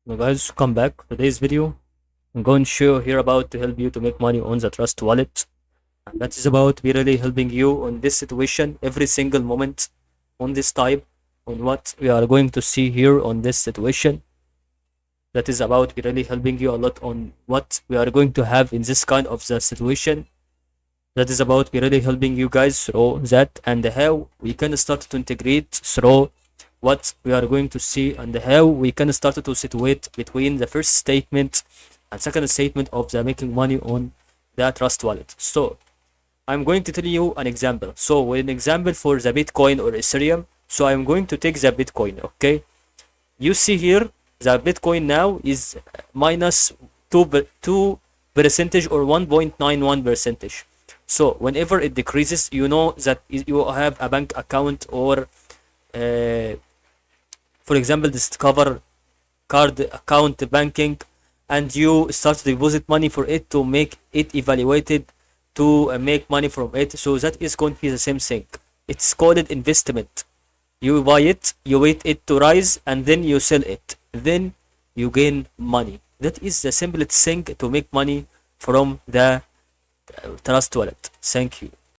Now guys, come back. Today's video, I'm going to show here about to help you to make money on the Trust Wallet. And that is about be really helping you on this situation every single moment on this type on what we are going to see here on this situation. That is about be really helping you a lot on what we are going to have in this kind of the situation. That is about be really helping you guys through that and how we can start to integrate through what we are going to see and how we can start to situate between the first statement and second statement of the making money on the Trust Wallet. So I'm going to tell you an example. So an example for the Bitcoin or Ethereum. So I'm going to take the Bitcoin, okay? You see here, the Bitcoin now is minus 2 percentage or 1.91 percentage. So whenever it decreases, you know that you have a bank account or for example, Discover card account banking, and you start to deposit money for it to make it evaluated to make money from it. So that is going to be the same thing. It's called investment. You buy it, you wait it to rise, and then you sell it. Then you gain money. That is the simplest thing to make money from the Trust Wallet. Thank you.